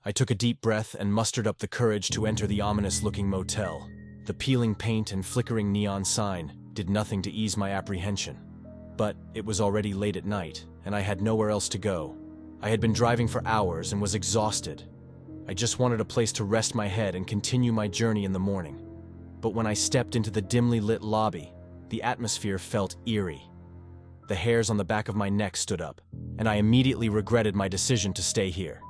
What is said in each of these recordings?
I took a deep breath and mustered up the courage to enter the ominous-looking motel. The peeling paint and flickering neon sign did nothing to ease my apprehension. But it was already late at night, and I had nowhere else to go. I had been driving for hours and was exhausted. I just wanted a place to rest my head and continue my journey in the morning. But when I stepped into the dimly lit lobby, the atmosphere felt eerie. The hairs on the back of my neck stood up, and I immediately regretted my decision to stay here.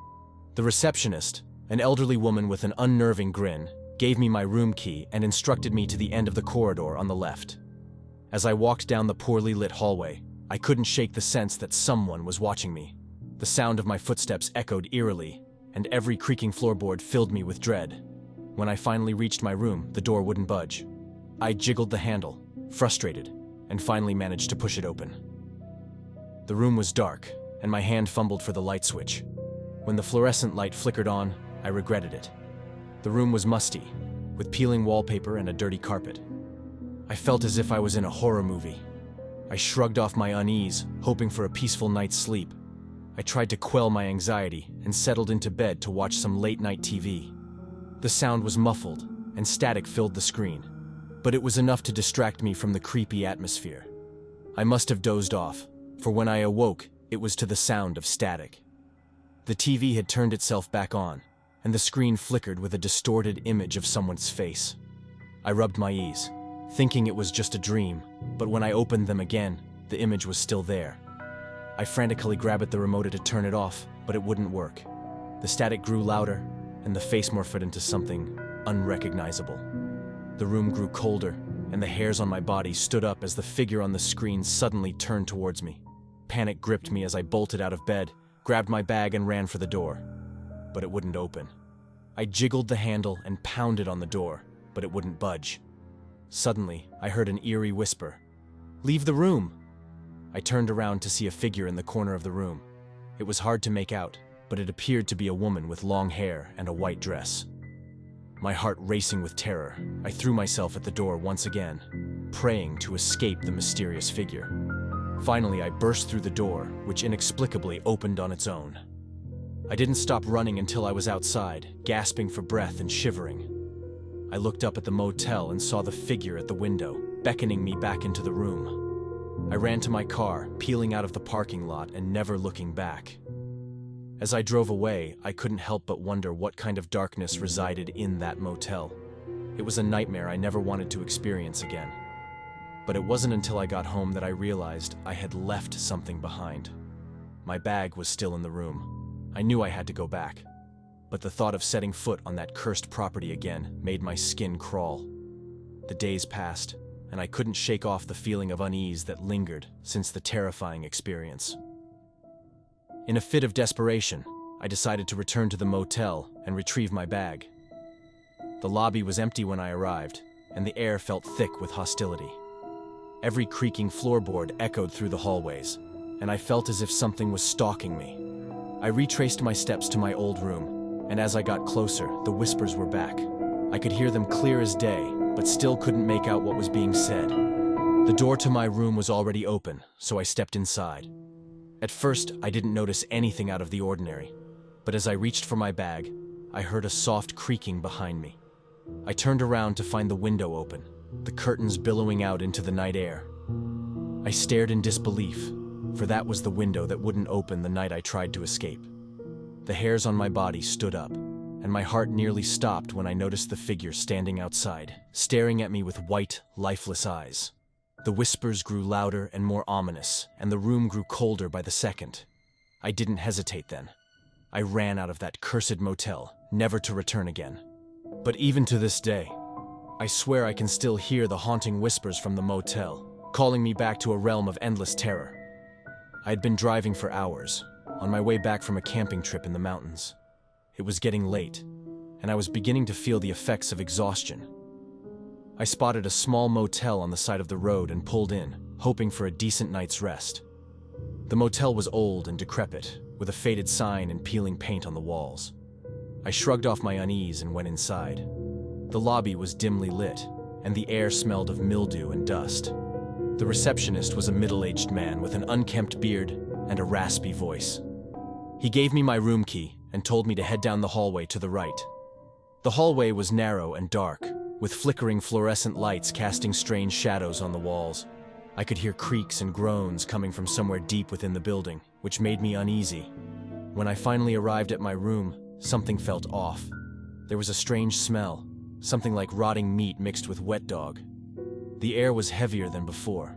The receptionist, an elderly woman with an unnerving grin, gave me my room key and instructed me to the end of the corridor on the left. As I walked down the poorly lit hallway, I couldn't shake the sense that someone was watching me. The sound of my footsteps echoed eerily, and every creaking floorboard filled me with dread. When I finally reached my room, the door wouldn't budge. I jiggled the handle, frustrated, and finally managed to push it open. The room was dark, and my hand fumbled for the light switch. When the fluorescent light flickered on, I regretted it. The room was musty, with peeling wallpaper and a dirty carpet. I felt as if I was in a horror movie. I shrugged off my unease, hoping for a peaceful night's sleep. I tried to quell my anxiety and settled into bed to watch some late-night TV. The sound was muffled, and static filled the screen, but it was enough to distract me from the creepy atmosphere. I must have dozed off, for when I awoke, it was to the sound of static. The TV had turned itself back on, and the screen flickered with a distorted image of someone's face. I rubbed my eyes, thinking it was just a dream, but when I opened them again, the image was still there. I frantically grabbed at the remote to turn it off, but it wouldn't work. The static grew louder, and the face morphed into something unrecognizable. The room grew colder, and the hairs on my body stood up as the figure on the screen suddenly turned towards me. Panic gripped me as I bolted out of bed, grabbed my bag and ran for the door. But it wouldn't open. I jiggled the handle and pounded on the door, but it wouldn't budge. Suddenly, I heard an eerie whisper. "Leave the room!" I turned around to see a figure in the corner of the room. It was hard to make out, but it appeared to be a woman with long hair and a white dress. My heart racing with terror, I threw myself at the door once again, praying to escape the mysterious figure. Finally, I burst through the door, which inexplicably opened on its own. I didn't stop running until I was outside, gasping for breath and shivering. I looked up at the motel and saw the figure at the window, beckoning me back into the room. I ran to my car, peeling out of the parking lot and never looking back. As I drove away, I couldn't help but wonder what kind of darkness resided in that motel. It was a nightmare I never wanted to experience again. But it wasn't until I got home that I realized I had left something behind. My bag was still in the room. I knew I had to go back. But the thought of setting foot on that cursed property again made my skin crawl. The days passed, and I couldn't shake off the feeling of unease that lingered since the terrifying experience. In a fit of desperation, I decided to return to the motel and retrieve my bag. The lobby was empty when I arrived, and the air felt thick with hostility. Every creaking floorboard echoed through the hallways, and I felt as if something was stalking me. I retraced my steps to my old room, and as I got closer, the whispers were back. I could hear them clear as day, but still couldn't make out what was being said. The door to my room was already open, so I stepped inside. At first, I didn't notice anything out of the ordinary, but as I reached for my bag, I heard a soft creaking behind me. I turned around to find the window open, the curtains billowing out into the night air. I stared in disbelief, for that was the window that wouldn't open the night I tried to escape. The hairs on my body stood up, and my heart nearly stopped when I noticed the figure standing outside, staring at me with white, lifeless eyes. The whispers grew louder and more ominous, and the room grew colder by the second. I didn't hesitate then. I ran out of that cursed motel, never to return again. But even to this day, I swear I can still hear the haunting whispers from the motel, calling me back to a realm of endless terror. I had been driving for hours, on my way back from a camping trip in the mountains. It was getting late, and I was beginning to feel the effects of exhaustion. I spotted a small motel on the side of the road and pulled in, hoping for a decent night's rest. The motel was old and decrepit, with a faded sign and peeling paint on the walls. I shrugged off my unease and went inside. The lobby was dimly lit, and the air smelled of mildew and dust. The receptionist was a middle-aged man with an unkempt beard and a raspy voice. He gave me my room key and told me to head down the hallway to the right. The hallway was narrow and dark, with flickering fluorescent lights casting strange shadows on the walls. I could hear creaks and groans coming from somewhere deep within the building, which made me uneasy. When I finally arrived at my room, something felt off. There was a strange smell, something like rotting meat mixed with wet dog. The air was heavier than before,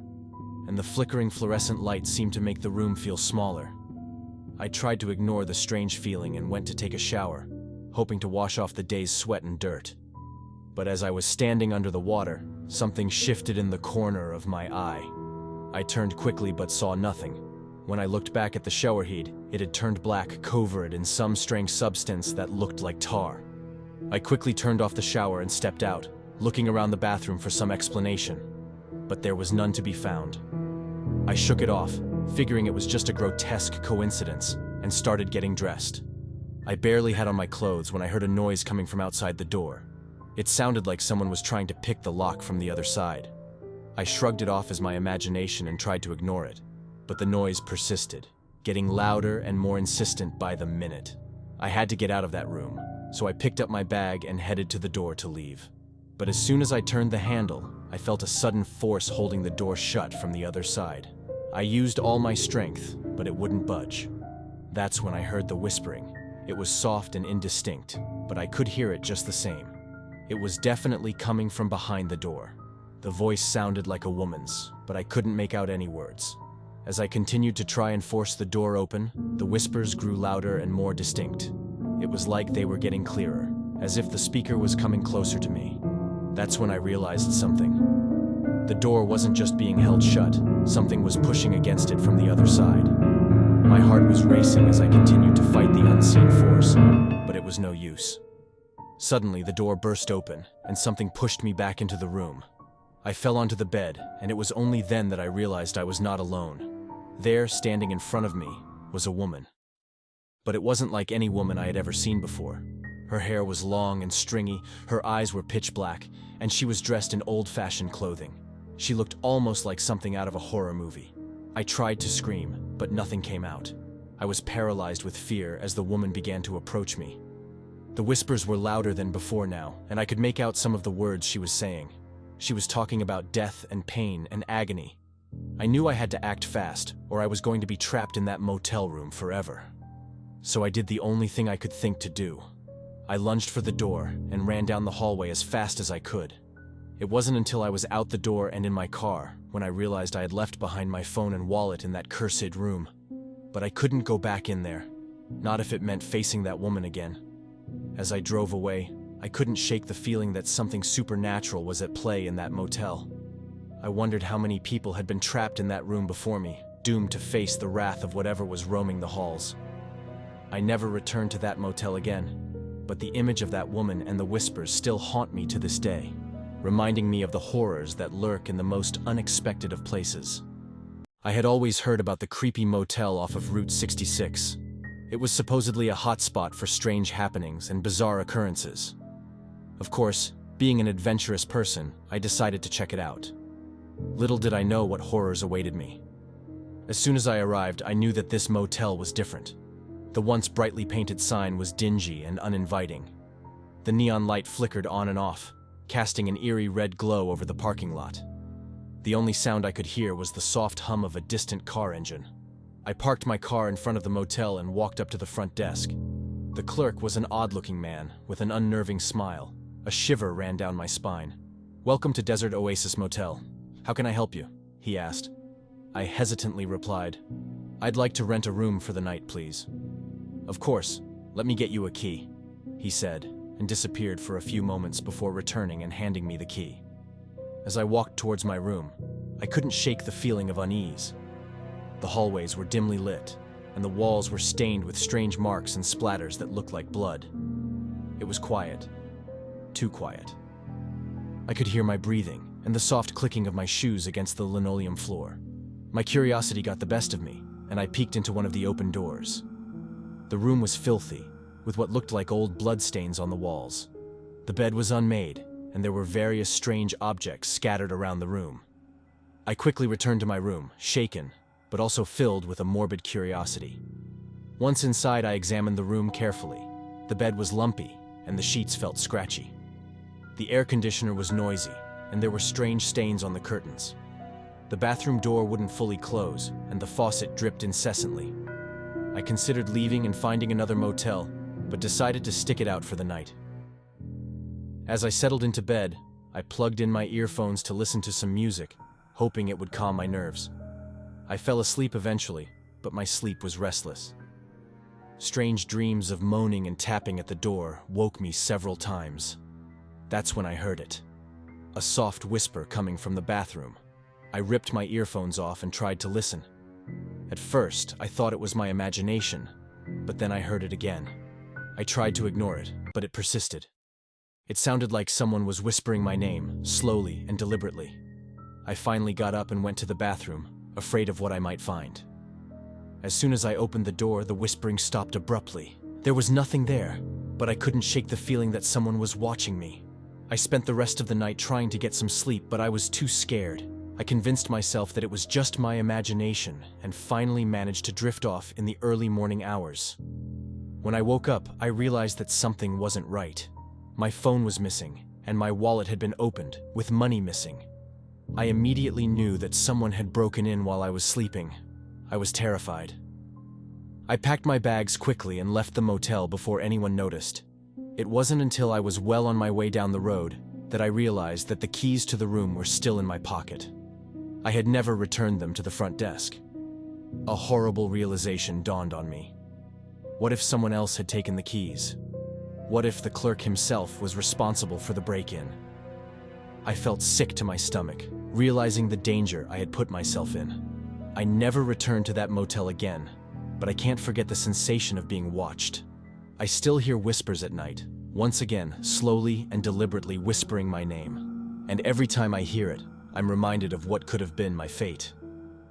and the flickering fluorescent lights seemed to make the room feel smaller. I tried to ignore the strange feeling and went to take a shower, hoping to wash off the day's sweat and dirt. But as I was standing under the water, something shifted in the corner of my eye. I turned quickly but saw nothing. When I looked back at the shower head, it had turned black, covered in some strange substance that looked like tar. I quickly turned off the shower and stepped out, looking around the bathroom for some explanation. But there was none to be found. I shook it off, figuring it was just a grotesque coincidence, and started getting dressed. I barely had on my clothes when I heard a noise coming from outside the door. It sounded like someone was trying to pick the lock from the other side. I shrugged it off as my imagination and tried to ignore it, but the noise persisted, getting louder and more insistent by the minute. I had to get out of that room, so I picked up my bag and headed to the door to leave. But as soon as I turned the handle, I felt a sudden force holding the door shut from the other side. I used all my strength, but it wouldn't budge. That's when I heard the whispering. It was soft and indistinct, but I could hear it just the same. It was definitely coming from behind the door. The voice sounded like a woman's, but I couldn't make out any words. As I continued to try and force the door open, the whispers grew louder and more distinct. It was like they were getting clearer, as if the speaker was coming closer to me. That's when I realized something. The door wasn't just being held shut, something was pushing against it from the other side. My heart was racing as I continued to fight the unseen force, but it was no use. Suddenly, the door burst open, and something pushed me back into the room. I fell onto the bed, and it was only then that I realized I was not alone. There, standing in front of me, was a woman. But it wasn't like any woman I had ever seen before. Her hair was long and stringy, her eyes were pitch black, and she was dressed in old-fashioned clothing. She looked almost like something out of a horror movie. I tried to scream, but nothing came out. I was paralyzed with fear as the woman began to approach me. The whispers were louder than before now, and I could make out some of the words she was saying. She was talking about death and pain and agony. I knew I had to act fast, or I was going to be trapped in that motel room forever. So I did the only thing I could think to do. I lunged for the door and ran down the hallway as fast as I could. It wasn't until I was out the door and in my car when I realized I had left behind my phone and wallet in that cursed room. But I couldn't go back in there, not if it meant facing that woman again. As I drove away, I couldn't shake the feeling that something supernatural was at play in that motel. I wondered how many people had been trapped in that room before me, doomed to face the wrath of whatever was roaming the halls. I never returned to that motel again, but the image of that woman and the whispers still haunt me to this day, reminding me of the horrors that lurk in the most unexpected of places. I had always heard about the creepy motel off of Route 66. It was supposedly a hotspot for strange happenings and bizarre occurrences. Of course, being an adventurous person, I decided to check it out. Little did I know what horrors awaited me. As soon as I arrived, I knew that this motel was different. The once brightly painted sign was dingy and uninviting. The neon light flickered on and off, casting an eerie red glow over the parking lot. The only sound I could hear was the soft hum of a distant car engine. I parked my car in front of the motel and walked up to the front desk. The clerk was an odd-looking man with an unnerving smile. A shiver ran down my spine. "Welcome to Desert Oasis Motel. How can I help you?" he asked. I hesitantly replied, "I'd like to rent a room for the night, please." "Of course, let me get you a key," he said, and disappeared for a few moments before returning and handing me the key. As I walked towards my room, I couldn't shake the feeling of unease. The hallways were dimly lit, and the walls were stained with strange marks and splatters that looked like blood. It was quiet. Too quiet. I could hear my breathing and the soft clicking of my shoes against the linoleum floor. My curiosity got the best of me, and I peeked into one of the open doors. The room was filthy, with what looked like old bloodstains on the walls. The bed was unmade, and there were various strange objects scattered around the room. I quickly returned to my room, shaken, but also filled with a morbid curiosity. Once inside, I examined the room carefully. The bed was lumpy, and the sheets felt scratchy. The air conditioner was noisy, and there were strange stains on the curtains. The bathroom door wouldn't fully close, and the faucet dripped incessantly. I considered leaving and finding another motel, but decided to stick it out for the night. As I settled into bed, I plugged in my earphones to listen to some music, hoping it would calm my nerves. I fell asleep eventually, but my sleep was restless. Strange dreams of moaning and tapping at the door woke me several times. That's when I heard it. A soft whisper coming from the bathroom. I ripped my earphones off and tried to listen. At first, I thought it was my imagination, but then I heard it again. I tried to ignore it, but it persisted. It sounded like someone was whispering my name, slowly and deliberately. I finally got up and went to the bathroom, afraid of what I might find. As soon as I opened the door, the whispering stopped abruptly. There was nothing there, but I couldn't shake the feeling that someone was watching me. I spent the rest of the night trying to get some sleep, but I was too scared. I convinced myself that it was just my imagination and finally managed to drift off in the early morning hours. When I woke up, I realized that something wasn't right. My phone was missing, and my wallet had been opened, with money missing. I immediately knew that someone had broken in while I was sleeping. I was terrified. I packed my bags quickly and left the motel before anyone noticed. It wasn't until I was well on my way down the road that I realized that the keys to the room were still in my pocket. I had never returned them to the front desk. A horrible realization dawned on me. What if someone else had taken the keys? What if the clerk himself was responsible for the break-in? I felt sick to my stomach, realizing the danger I had put myself in. I never returned to that motel again, but I can't forget the sensation of being watched. I still hear whispers at night, once again, slowly and deliberately whispering my name. And every time I hear it, I'm reminded of what could have been my fate.